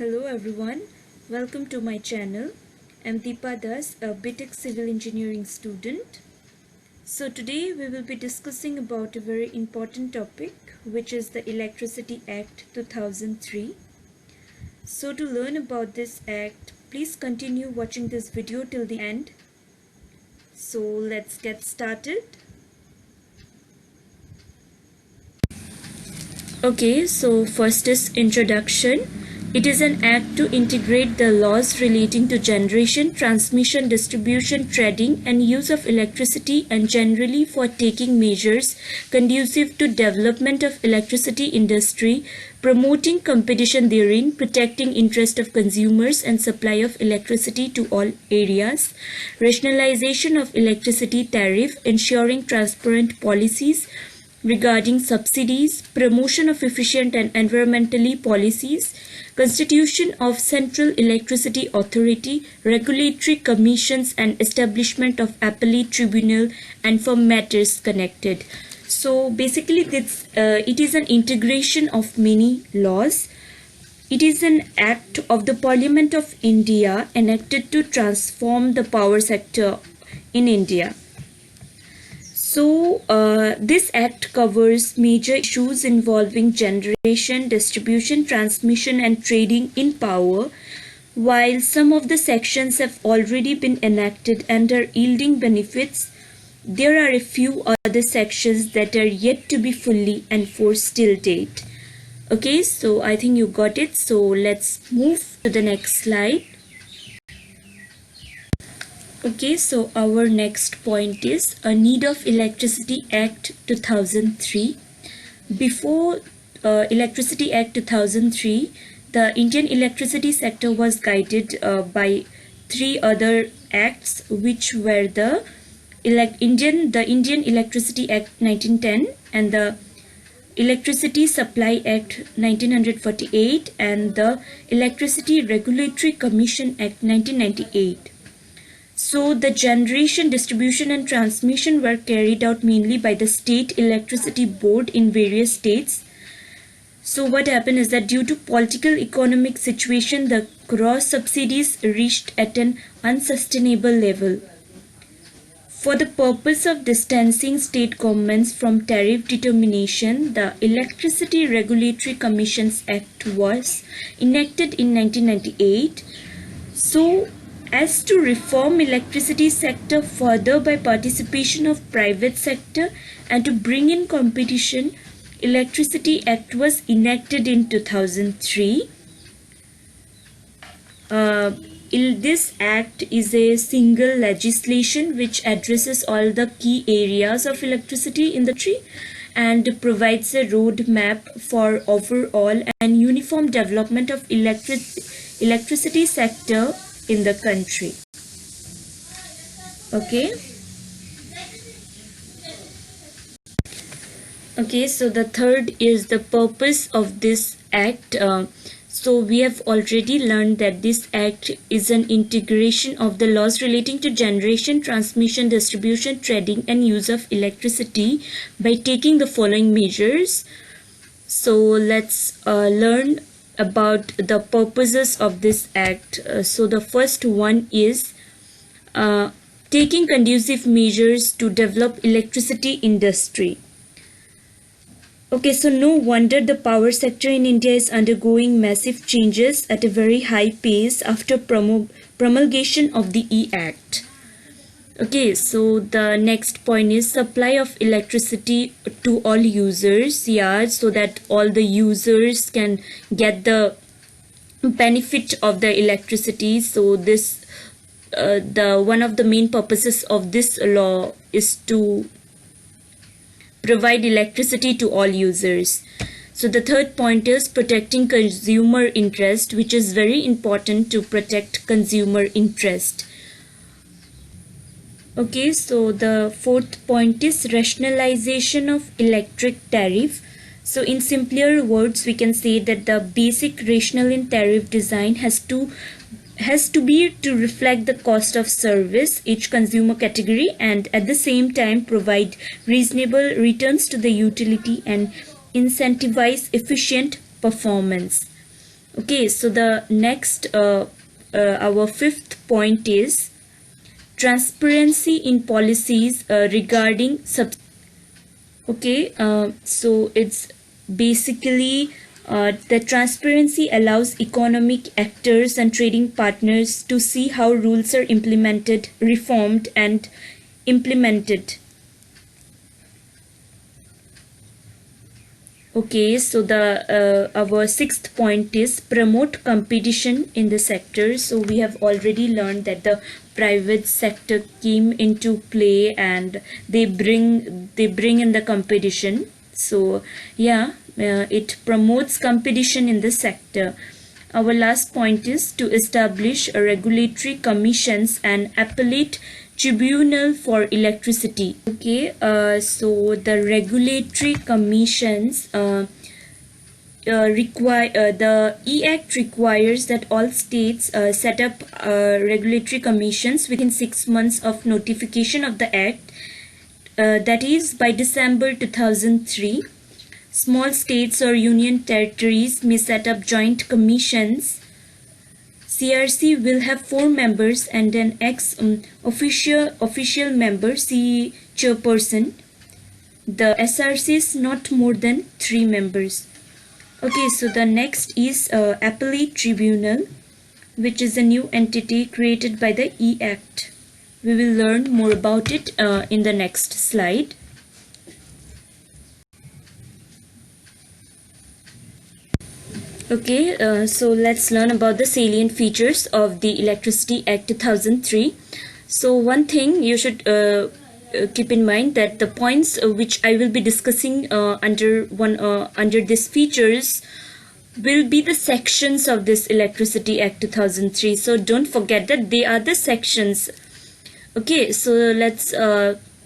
Hello everyone, welcome to my channel. I'm Deepa Das, a BTech Civil Engineering student. So today we will be discussing about a very important topic, which is the Electricity Act 2003. So to learn about this act, please continue watching this video till the end. So let's get started. Okay, so first is introduction. It is an act to integrate the laws relating to generation, transmission, distribution, trading and use of electricity and generally for taking measures conducive to development of electricity industry, promoting competition therein, protecting interest of consumers and supply of electricity to all areas, rationalization of electricity tariff, ensuring transparent policies regarding subsidies, promotion of efficient and environmentally policies, constitution of Central Electricity Authority, regulatory commissions and establishment of appellate tribunal and for matters connected. So basically it is an integration of many laws. It is an act of the Parliament of India enacted to transform the power sector in India. So this act covers major issues involving generation, distribution, transmission and trading in power. While some of the sections have already been enacted and are yielding benefits, there are a few other sections that are yet to be fully enforced till date. Okay, so I think you got it. So let's move to the next slide. Okay, so our next point is a need of Electricity Act 2003. Before Electricity Act 2003, the Indian electricity sector was guided by three other acts, which were the Indian Electricity Act 1910 and the Electricity Supply Act 1948 and the Electricity Regulatory Commission Act 1998. So the generation, distribution and transmission were carried out mainly by the State Electricity Board in various states. So what happened is that due to political economic situation, the gross subsidies reached at an unsustainable level. For the purpose of distancing state governments from tariff determination, the Electricity Regulatory Commissions Act was enacted in 1998. So as to reform electricity sector further by participation of private sector and to bring in competition, Electricity Act was enacted in 2003. This act is a single legislation which addresses all the key areas of electricity in the country and provides a roadmap for overall and uniform development of electricity sector in the country. Okay, so the third is the purpose of this act. So we have already learned that this act is an integration of the laws relating to generation, transmission, distribution, trading and use of electricity by taking the following measures. So let's learn about the purposes of this act. So the first one is taking conducive measures to develop electricity industry. Okay, so no wonder the power sector in India is undergoing massive changes at a very high pace after promulgation of the E-Act. Okay, so the next point is supply of electricity to all users, so that all the users can get the benefit of the electricity. So this one of the main purposes of this law is to provide electricity to all users. So the third point is protecting consumer interest, which is very important to protect consumer interest. Okay, so the fourth point is rationalization of electric tariff. So in simpler words, we can say that the basic rationale in tariff design has to be to reflect the cost of service each consumer category and at the same time provide reasonable returns to the utility and incentivize efficient performance. Okay, so the next our fifth point is transparency in policies regarding okay, so it's basically the transparency allows economic actors and trading partners to see how rules are implemented, reformed, and implemented. Okay, so the our sixth point is promote competition in the sector. So we have already learned that the private sector came into play and they bring in the competition. So yeah, it promotes competition in the sector. Our last point is to establish a regulatory commissions and appellate tribunal for electricity. Okay, so the regulatory commissions require the E-Act requires that all states set up regulatory commissions within 6 months of notification of the Act. That is by December 2003. Small states or union territories may set up joint commissions. CRC will have 4 members and an official member, C chairperson. The SRC is not more than 3 members. Okay, so the next is Appellate Tribunal, which is a new entity created by the E-Act. We will learn more about it in the next slide. Okay, so let's learn about the salient features of the Electricity Act 2003. So one thing you should keep in mind that the points which I will be discussing under these features will be the sections of this Electricity Act 2003. So don't forget that they are the sections. Okay, so let's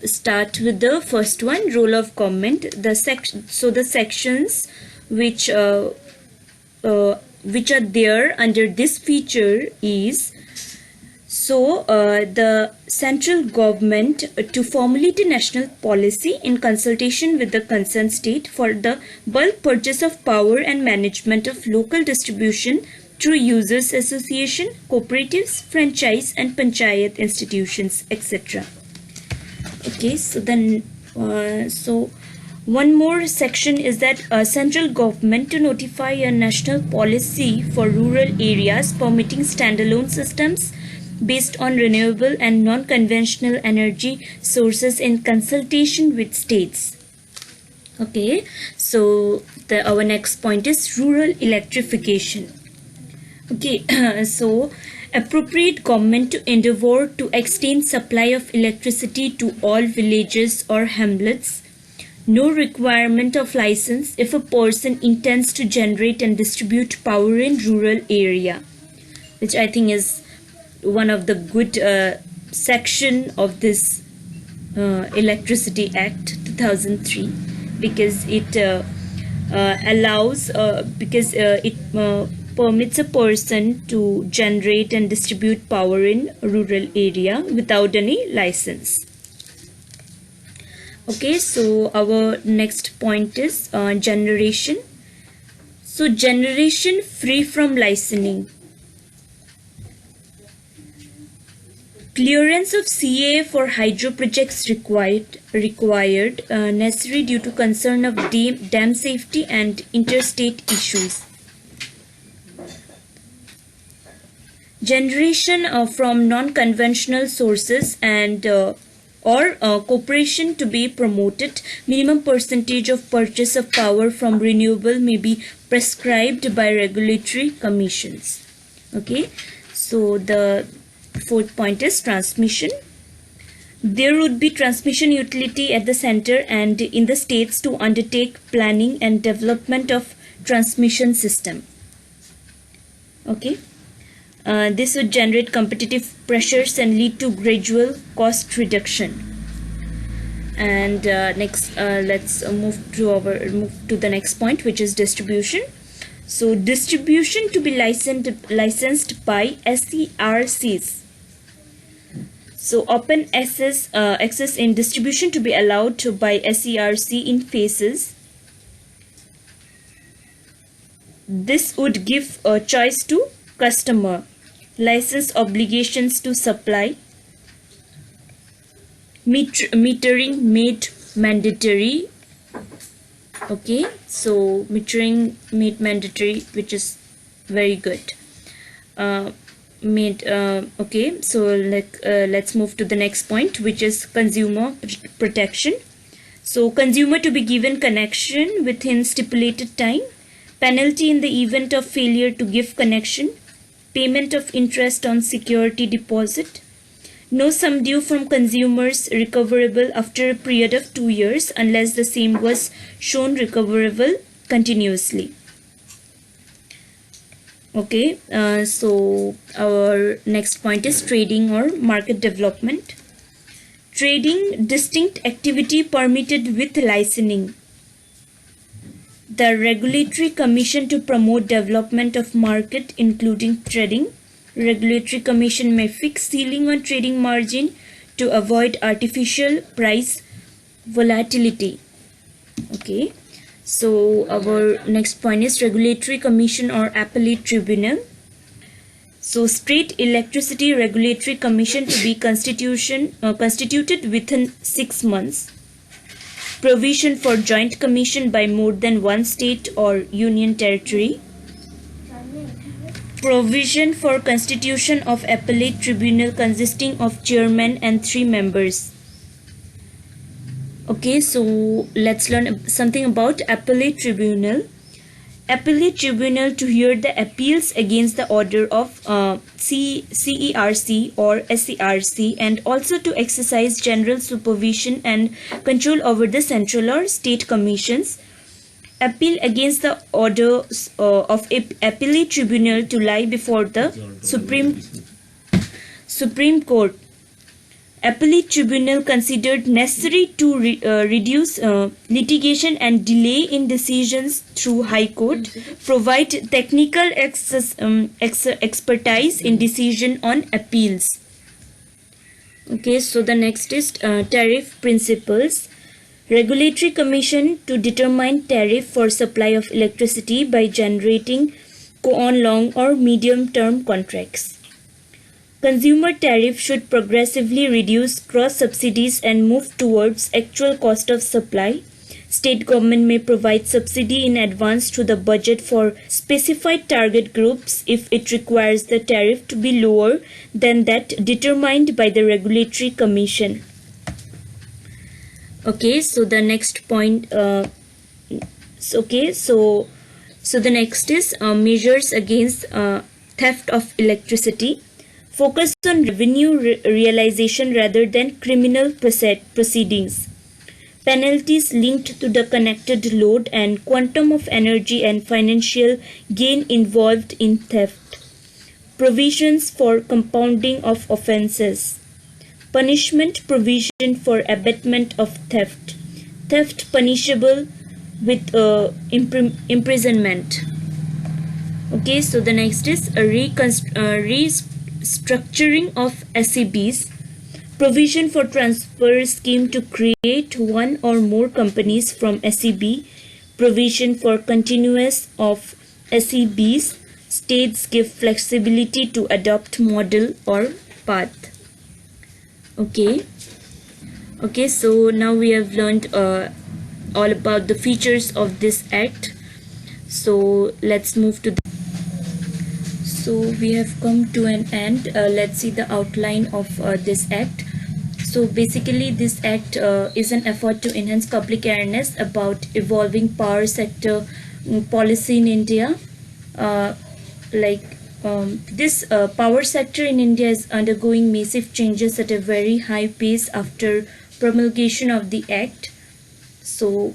start with the first one, role of government. The sections which are there under this feature is the central government to formulate a national policy in consultation with the concerned state for the bulk purchase of power and management of local distribution through users association, cooperatives, franchise and panchayat institutions, etc. Okay, so then one more section is that central government to notify a national policy for rural areas permitting standalone systems based on renewable and non-conventional energy sources in consultation with states. Okay, so our next point is rural electrification. Okay, so appropriate government to endeavor to extend supply of electricity to all villages or hamlets. No requirement of license if a person intends to generate and distribute power in rural area, which I think is one of the good section of this Electricity Act 2003, because it allows it permits a person to generate and distribute power in rural area without any license. Okay, so our next point is generation. So generation free from licensing. Clearance of CA for hydro projects required necessary due to concern of dam safety and interstate issues. Generation from non-conventional sources and or cooperation to be promoted. Minimum percentage of purchase of power from renewable may be prescribed by regulatory commissions. Okay, so the fourth point is transmission. There would be transmission utility at the center and in the states to undertake planning and development of transmission system. Okay, this would generate competitive pressures and lead to gradual cost reduction. And next, let's move to the next point, which is distribution. So distribution to be licensed by SERCs. So open access in distribution to be allowed by SERC in phases. this would give a choice to customer. License obligations to supply. Metering made mandatory. Okay, so metering made mandatory, which is very good. Okay, so let's move to the next point, which is consumer protection. So consumer to be given connection within stipulated time, penalty in the event of failure to give connection, payment of interest on security deposit, no sum due from consumers recoverable after a period of 2 years unless the same was shown recoverable continuously. Okay, so our next point is trading or market development. Trading, distinct activity permitted with licensing. The Regulatory Commission to promote development of market including trading. Regulatory Commission may fix ceiling on trading margin to avoid artificial price volatility. Okay, so our next point is Regulatory Commission or Appellate Tribunal. So State Electricity Regulatory Commission to be constituted within 6 months. Provision for joint commission by more than one state or union territory. Provision for constitution of appellate tribunal consisting of chairman and 3 members. Okay, so let's learn something about appellate tribunal. Appellate tribunal to hear the appeals against the order of CERC or SERC, and also to exercise general supervision and control over the central or state commissions. Appeal against the orders of appellate tribunal to lie before the Supreme Court. Appellate tribunal considered necessary to reduce litigation and delay in decisions through High Court, provide technical expertise in decision on appeals. Okay, so the next is tariff principles. Regulatory Commission to determine tariff for supply of electricity by generating on long or medium term contracts. Consumer tariff should progressively reduce cross subsidies and move towards actual cost of supply. State government may provide subsidy in advance to the budget for specified target groups if it requires the tariff to be lower than that determined by the Regulatory Commission. Okay, so the next point. The next is measures against theft of electricity. Focus on revenue realization rather than criminal proceedings. Penalties linked to the connected load and quantum of energy and financial gain involved in theft. Provisions for compounding of offences. Punishment provision for abatement of theft. Theft punishable with imprisonment. Okay, so the next is a restructuring of SEBs. Provision for transfer scheme to create one or more companies from SEB. Provision for continuance of SEBs. States give flexibility to adopt model or path. Okay, so now we have learned all about the features of this act. So let's move to So we have come to an end. Let's see the outline of this act. So basically this act is an effort to enhance public awareness about evolving power sector policy in India. This power sector in India is undergoing massive changes at a very high pace after promulgation of the act. So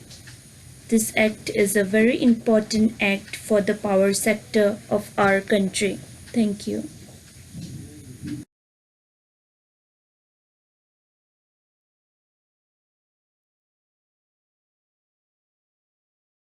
this act is a very important act for the power sector of our country. Thank you.